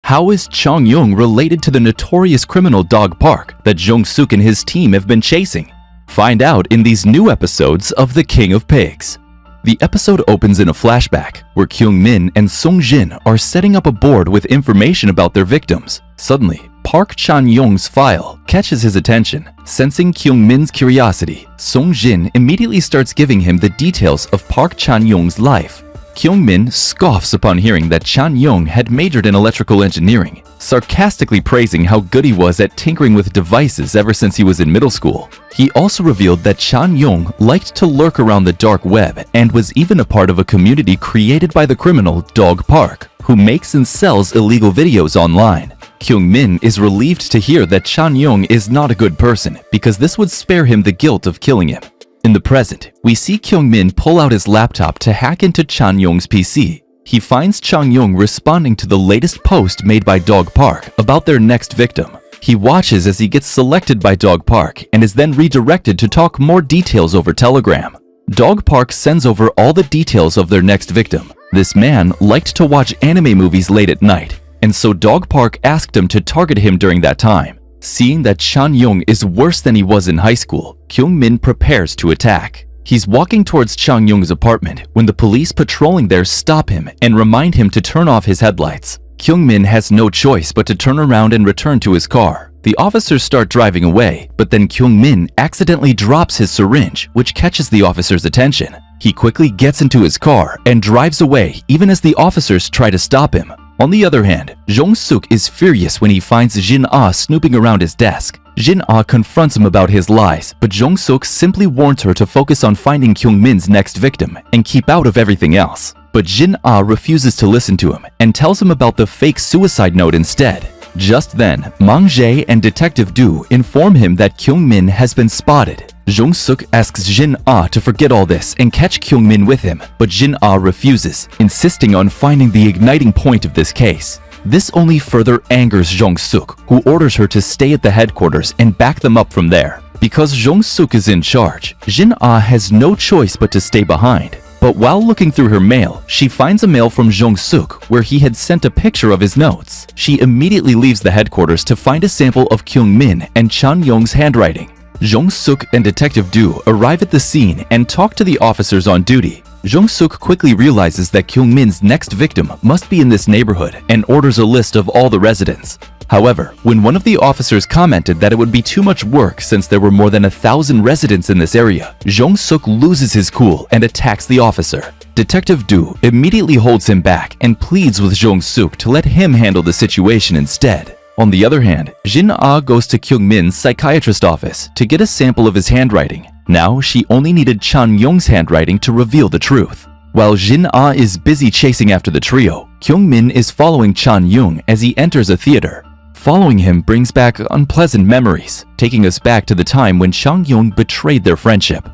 How is Chang Yong related to the notorious criminal dog Park that Jong Suk and his team have been chasing? Find out in these new episodes of The King of Pigs. The episode opens in a flashback where Kyung Min and Sung Jin are setting up a board with information about their victims. Suddenly, Park Chan-yong's file catches his attention. Sensing Kyung Min's curiosity, Sung Jin immediately starts giving him the details of Park Chan-yong's life. Kyung Min scoffs upon hearing that Chan-yong had majored in electrical engineering, sarcastically praising how good he was at tinkering with devices ever since he was in middle school. He also revealed that Chan-yong liked to lurk around the dark web and was even a part of a community created by the criminal Dog Park, who makes and sells illegal videos online. Kyung Min is relieved to hear that Chan-yong is not a good person because this would spare him the guilt of killing him. In the present, we see Kyung Min pull out his laptop to hack into Chan-yong's PC. He finds Chan-yong responding to the latest post made by Dog Park about their next victim. He watches as he gets selected by Dog Park and is then redirected to talk more details over Telegram. Dog Park sends over all the details of their next victim. This man liked to watch anime movies late at night, and so Dog Park asked him to target him during that time. Seeing that Chan-yong is worse than he was in high school, Kyung Min prepares to attack. He's walking towards Chan-yong's apartment when the police patrolling there stop him and remind him to turn off his headlights. Kyung Min has no choice but to turn around and return to his car. The officers start driving away, but then Kyung Min accidentally drops his syringe, which catches the officer's attention. He quickly gets into his car and drives away even as the officers try to stop him. On the other hand, Jong Suk is furious when he finds Jin Ah snooping around his desk. Jin Ah confronts him about his lies, but Jong Suk simply warns her to focus on finding Kyung Min's next victim and keep out of everything else. But Jin Ah refuses to listen to him and tells him about the fake suicide note instead. Just then, Mang Jae and Detective Du inform him that Kyung Min has been spotted. Jong Suk asks Jin Ah to forget all this and catch Kyung Min with him, but Jin Ah refuses, insisting on finding the igniting point of this case. This only further angers Jong Suk, who orders her to stay at the headquarters and back them up from there. Because Jong Suk is in charge, Jin Ah has no choice but to stay behind. But while looking through her mail, she finds a mail from Jong Suk where he had sent a picture of his notes. She immediately leaves the headquarters to find a sample of Kyung Min and Chan-yong's handwriting. Jong Suk and Detective Du arrive at the scene and talk to the officers on duty. Jong Suk quickly realizes that Kyung Min's next victim must be in this neighborhood and orders a list of all the residents. However, when one of the officers commented that it would be too much work since there were more than 1,000 residents in this area, Jong Suk loses his cool and attacks the officer. Detective Du immediately holds him back and pleads with Jong Suk to let him handle the situation instead. On the other hand, Jin Ah goes to Kyung Min's psychiatrist office to get a sample of his handwriting. Now she only needed Chan-yong's handwriting to reveal the truth. While Jin Ah is busy chasing after the trio, Kyung Min is following Chan-yong as he enters a theater. Following him brings back unpleasant memories, taking us back to the time when Chan-yong betrayed their friendship.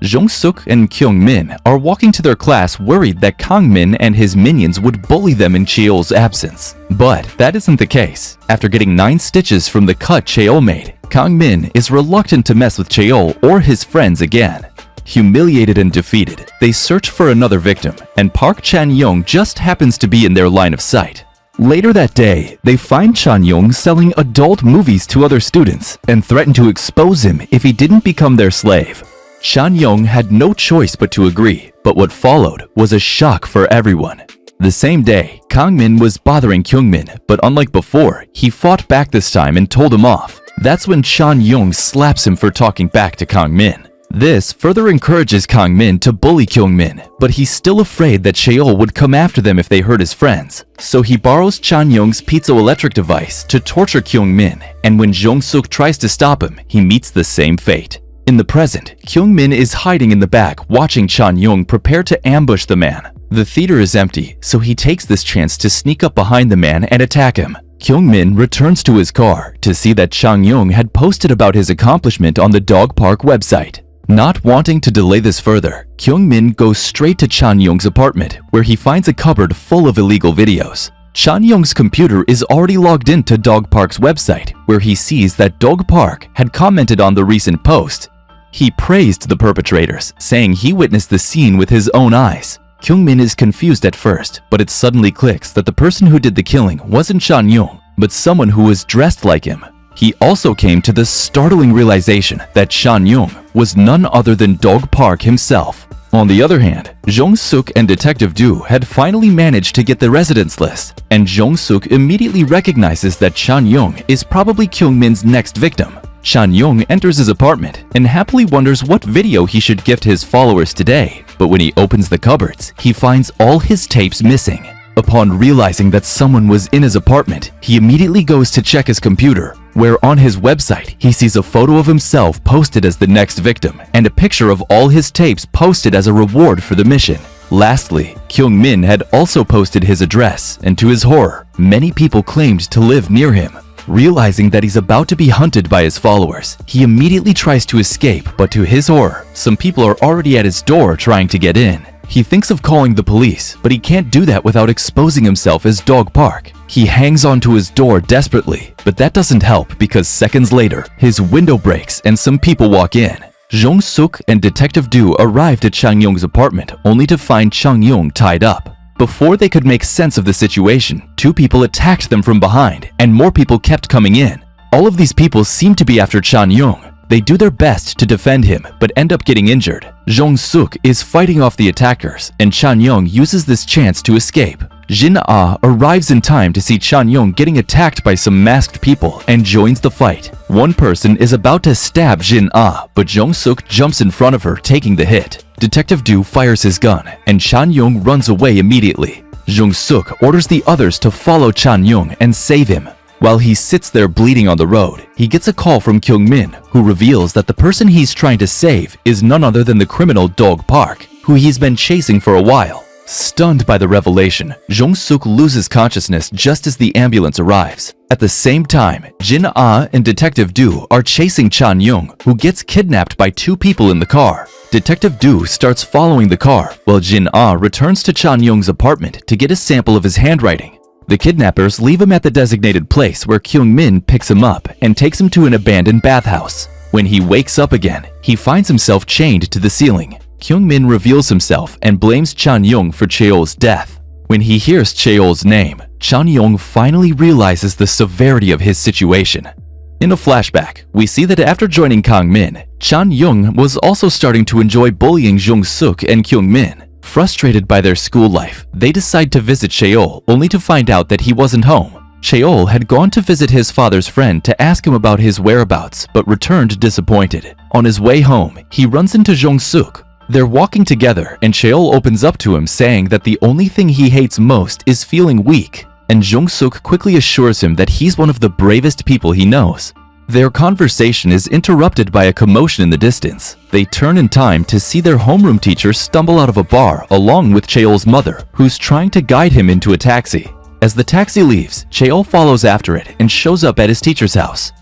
Jong Suk and Kyung Min are walking to their class worried that Kyung Min and his minions would bully them in Cheol's absence. But that isn't the case. After getting 9 stitches from the cut Cheol made, Kyung Min is reluctant to mess with Cheol or his friends again. Humiliated and defeated, they search for another victim, and Park Chan-yong just happens to be in their line of sight. Later that day, they find Chan-yong selling adult movies to other students and threaten to expose him if he didn't become their slave. Chan-yong had no choice but to agree, but what followed was a shock for everyone. The same day, Kyung Min was bothering Kyung Min, but unlike before, he fought back this time and told him off. That's when Chan-yong slaps him for talking back to Kyung Min. This further encourages Kyung Min to bully Kyung Min, but he's still afraid that Cheol would come after them if they hurt his friends. So he borrows Chan-yong's piezoelectric device to torture Kyung Min, and when Jong Suk tries to stop him, he meets the same fate. In the present, Kyung Min is hiding in the back watching Chan-yong prepare to ambush the man. The theater is empty, so he takes this chance to sneak up behind the man and attack him. Kyung Min returns to his car to see that Chan-yong had posted about his accomplishment on the Dog Park website. Not wanting to delay this further, Kyung Min goes straight to Chan-yong's apartment where he finds a cupboard full of illegal videos. Chan-yong's computer is already logged into Dog Park's website where he sees that Dog Park had commented on the recent post. He praised the perpetrators, saying he witnessed the scene with his own eyes. Kyung Min is confused at first, but it suddenly clicks that the person who did the killing wasn't Chan Young, but someone who was dressed like him. He also came to the startling realization that Chan Young was none other than Dog Park himself. On the other hand, Jong Suk and Detective Do had finally managed to get the residence list, and Jong Suk immediately recognizes that Chan Young is probably Kyung Min's next victim. Chan Young enters his apartment and happily wonders what video he should gift his followers today, but when he opens the cupboards, he finds all his tapes missing. Upon realizing that someone was in his apartment, he immediately goes to check his computer, where on his website he sees a photo of himself posted as the next victim and a picture of all his tapes posted as a reward for the mission. Lastly, Kyung Min had also posted his address, and to his horror, many people claimed to live near him. Realizing that he's about to be hunted by his followers, he immediately tries to escape, but to his horror, some people are already at his door trying to get in. He thinks of calling the police, but he can't do that without exposing himself as Dog Park. He hangs onto his door desperately, but that doesn't help because seconds later, his window breaks and some people walk in. Jong Suk and Detective Do arrived at Chang Yong's apartment only to find Chang Yong tied up. Before they could make sense of the situation, two people attacked them from behind and more people kept coming in. All of these people seem to be after Chan Yong. They do their best to defend him, but end up getting injured. Jong Suk is fighting off the attackers, and Chan Yong uses this chance to escape. Jin Ah arrives in time to see Chan Yong getting attacked by some masked people and joins the fight. One person is about to stab Jin Ah, but Jong Suk jumps in front of her, taking the hit. Detective Do fires his gun, and Chan Yong runs away immediately. Jong Suk orders the others to follow Chan Yong and save him. While he sits there bleeding on the road, he gets a call from Kyung Min, who reveals that the person he's trying to save is none other than the criminal Dog Park, who he's been chasing for a while. Stunned by the revelation, Jong Suk loses consciousness just as the ambulance arrives. At the same time, Jin Ah and Detective Do are chasing Chan Yong, who gets kidnapped by two people in the car. Detective Do starts following the car, while Jin Ah returns to Chan Yong's apartment to get a sample of his handwriting. The kidnappers leave him at the designated place where Kyung Min picks him up and takes him to an abandoned bathhouse. When he wakes up again, he finds himself chained to the ceiling. Kyung Min reveals himself and blames Chan Yong for Cheol's death. When he hears Cheol's name, Chan Yong finally realizes the severity of his situation. In a flashback, we see that after joining Kyung Min, Chan Yong was also starting to enjoy bullying Jong Suk and Kyung Min. Frustrated by their school life, they decide to visit Cheol only to find out that he wasn't home. Cheol had gone to visit his father's friend to ask him about his whereabouts, but returned disappointed. On his way home, he runs into Jong Suk. They're walking together, and Cheol opens up to him saying that the only thing he hates most is feeling weak, and Jong Suk quickly assures him that he's one of the bravest people he knows. Their conversation is interrupted by a commotion in the distance. They turn in time to see their homeroom teacher stumble out of a bar along with Cheol's mother, who's trying to guide him into a taxi. As the taxi leaves, Cheol follows after it and shows up at his teacher's house.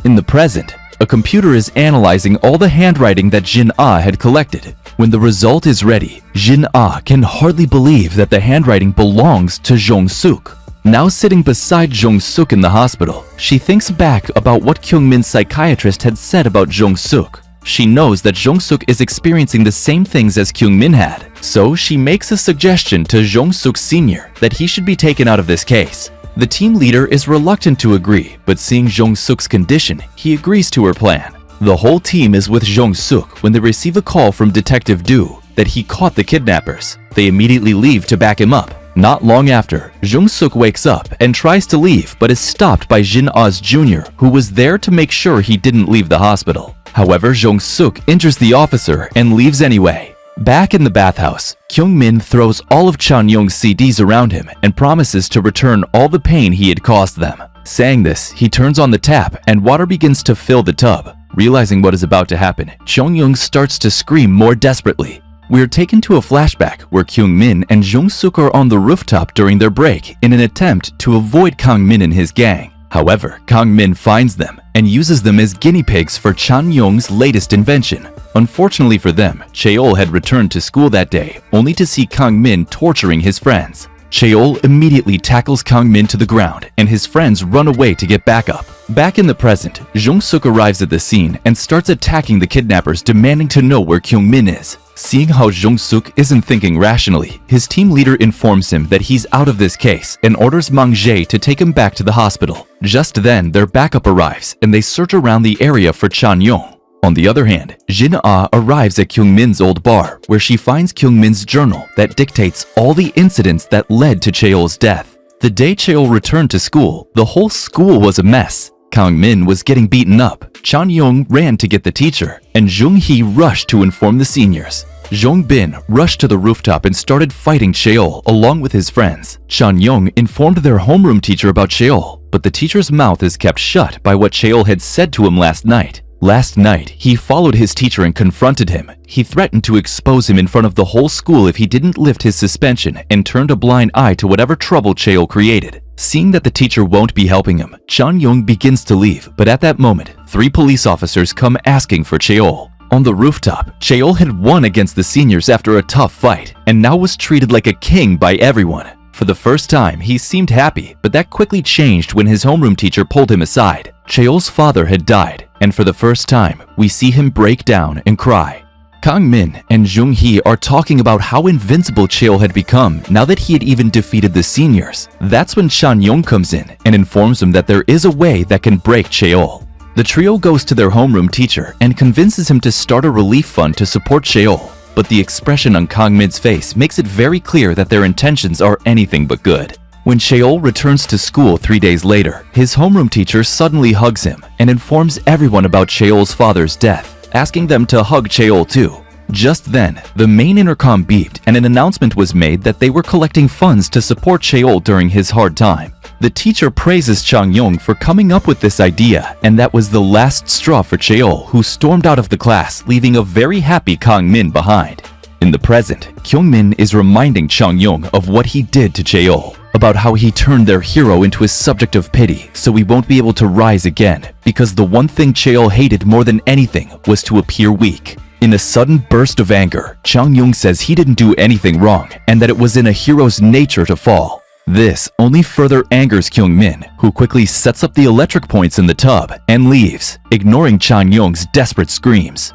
In the present, a computer is analyzing all the handwriting that Jin Ah had collected. When the result is ready, Jin Ah can hardly believe that the handwriting belongs to Jong Suk. Now sitting beside Jong Suk in the hospital, she thinks back about what Kyung Min's psychiatrist had said about Jong Suk. She knows that Jong Suk is experiencing the same things as Kyung Min had, so she makes a suggestion to Jong Suk Sr. that he should be taken out of this case. The team leader is reluctant to agree, but seeing Jong Suk's condition, he agrees to her plan. The whole team is with Jong Suk when they receive a call from Detective Do that he caught the kidnappers. They immediately leave to back him up. Not long after, Jong Suk wakes up and tries to leave but is stopped by Jin Ah's Jr., who was there to make sure he didn't leave the hospital. However, Jong Suk injures the officer and leaves anyway. Back in the bathhouse, Kyung Min throws all of Chan Yong's CDs around him and promises to return all the pain he had caused them. Saying this, he turns on the tap and water begins to fill the tub. Realizing what is about to happen, Chong Yong starts to scream more desperately. We are taken to a flashback where Kyung Min and Jong Suk are on the rooftop during their break in an attempt to avoid Kyung Min and his gang. However, Kyung Min finds them and uses them as guinea pigs for Chan Yong's latest invention. Unfortunately for them, Cheol had returned to school that day only to see Kyung Min torturing his friends. Cheol immediately tackles Kyung Min to the ground and his friends run away to get backup. Back in the present, Jong Suk arrives at the scene and starts attacking the kidnappers, demanding to know where Kyung Min is. Seeing how Jong Suk isn't thinking rationally, his team leader informs him that he's out of this case and orders Mang Jae to take him back to the hospital. Just then, their backup arrives and they search around the area for Chan Yong. On the other hand, Jin Ah arrives at Kyung Min's old bar, where she finds Kyung Min's journal that dictates all the incidents that led to Cheol's death. The day Cheol returned to school, the whole school was a mess. Kyung Min was getting beaten up, Chan Yong ran to get the teacher, and Jung Hee rushed to inform the seniors. Jong Bin rushed to the rooftop and started fighting Cheol along with his friends. Chan Yong informed their homeroom teacher about Cheol, but the teacher's mouth is kept shut by what Cheol had said to him last night. Last night, he followed his teacher and confronted him. He threatened to expose him in front of the whole school if he didn't lift his suspension and turned a blind eye to whatever trouble Cheol created. Seeing that the teacher won't be helping him, Chan Yong begins to leave, but at that moment, 3 police officers come asking for Cheol. On the rooftop, Cheol had won against the seniors after a tough fight, and now was treated like a king by everyone. For the first time, he seemed happy, but that quickly changed when his homeroom teacher pulled him aside. Cheol's father had died, and for the first time, we see him break down and cry. Kyung Min and Jung Hee are talking about how invincible Cheol had become now that he had even defeated the seniors. That's when Chan Yong comes in and informs him that there is a way that can break Cheol. The trio goes to their homeroom teacher and convinces him to start a relief fund to support Cheol, but the expression on Kyung Min's face makes it very clear that their intentions are anything but good. When Cheol returns to school 3 days later, his homeroom teacher suddenly hugs him and informs everyone about Cheol's father's death, asking them to hug Cheol too. Just then, the main intercom beeped and an announcement was made that they were collecting funds to support Cheol during his hard time. The teacher praises Chang Yong for coming up with this idea, and that was the last straw for Cheol, who stormed out of the class, leaving a very happy Kyung Min behind. In the present, Kyung Min is reminding Chang Yong of what he did to Cheol, about how he turned their hero into a subject of pity so he won't be able to rise again, because the one thing Cheol hated more than anything was to appear weak. In a sudden burst of anger, Chang Yong says he didn't do anything wrong and that it was in a hero's nature to fall. This only further angers Kyung Min, who quickly sets up the electric points in the tub and leaves, ignoring Chang Yong's desperate screams.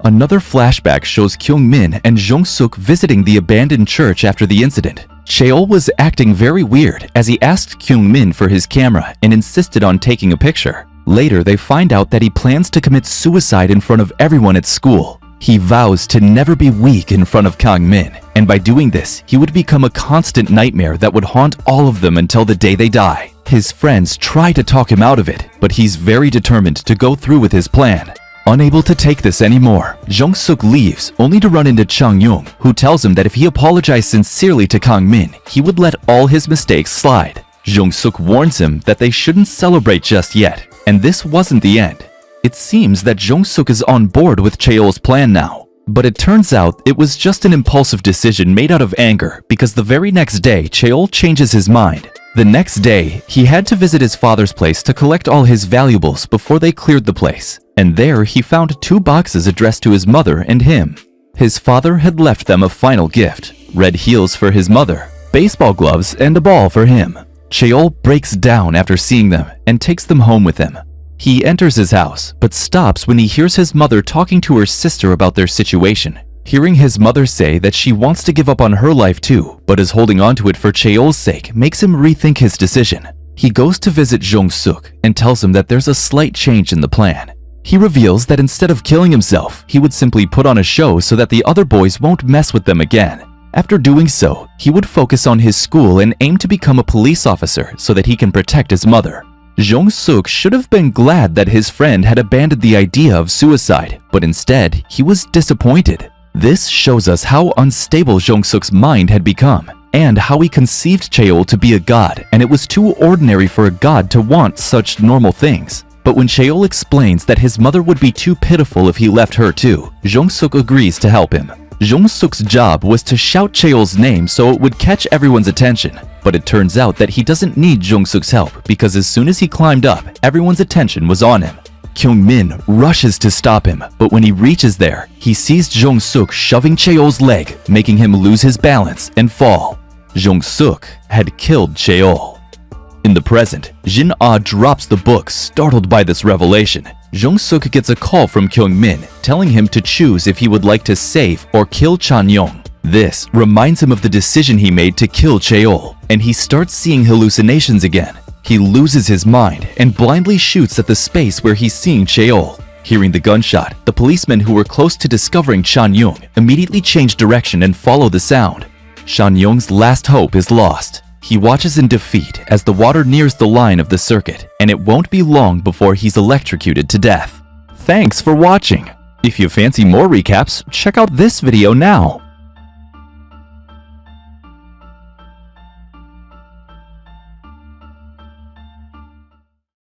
Another flashback shows Kyung Min and Jong Suk visiting the abandoned church after the incident. Cheol was acting very weird as he asked Kyung Min for his camera and insisted on taking a picture. Later, they find out that he plans to commit suicide in front of everyone at school. He vows to never be weak in front of Kyung Min, and by doing this, he would become a constant nightmare that would haunt all of them until the day they die. His friends try to talk him out of it, but he's very determined to go through with his plan. Unable to take this anymore, Jong Suk leaves, only to run into Chang Yong, who tells him that if he apologized sincerely to Kyung Min, he would let all his mistakes slide. Jong Suk warns him that they shouldn't celebrate just yet, and this wasn't the end. It seems that Jong Suk is on board with Cheol's plan now, but it turns out it was just an impulsive decision made out of anger because the very next day Cheol changes his mind. The next day, he had to visit his father's place to collect all his valuables before they cleared the place, and there he found 2 boxes addressed to his mother and him. His father had left them a final gift: red heels for his mother, baseball gloves, and a ball for him. Cheol breaks down after seeing them and takes them home with him. He enters his house, but stops when he hears his mother talking to her sister about their situation. Hearing his mother say that she wants to give up on her life too, but is holding on to it for Cheol's sake, makes him rethink his decision. He goes to visit Jong Suk and tells him that there's a slight change in the plan. He reveals that instead of killing himself, he would simply put on a show so that the other boys won't mess with them again. After doing so, he would focus on his school and aim to become a police officer so that he can protect his mother. Jong Suk should have been glad that his friend had abandoned the idea of suicide, but instead, he was disappointed. This shows us how unstable Jong Suk's mind had become, and how he conceived Cheol to be a god, and it was too ordinary for a god to want such normal things. But when Cheol explains that his mother would be too pitiful if he left her too, Jong Suk agrees to help him. Jong Suk's job was to shout Cheol's name so it would catch everyone's attention, but it turns out that he doesn't need Jong Suk's help because as soon as he climbed up, everyone's attention was on him. Kyung Min rushes to stop him, but when he reaches there, he sees Jong Suk shoving Cheol's leg, making him lose his balance and fall. Jong Suk had killed Cheol. In the present, Jin Ah drops the book, startled by this revelation. Jong Suk gets a call from Kyung Min telling him to choose if he would like to save or kill Chan-young. This reminds him of the decision he made to kill Cheol, and he starts seeing hallucinations again. He loses his mind and blindly shoots at the space where he's seeing Cheol. Hearing the gunshot, the policemen who were close to discovering Chan-young immediately change direction and follow the sound. Chan-young's last hope is lost. He watches in defeat as the water nears the line of the circuit, and it won't be long before he's electrocuted to death. Thanks for watching! If you fancy more recaps, check out this video now.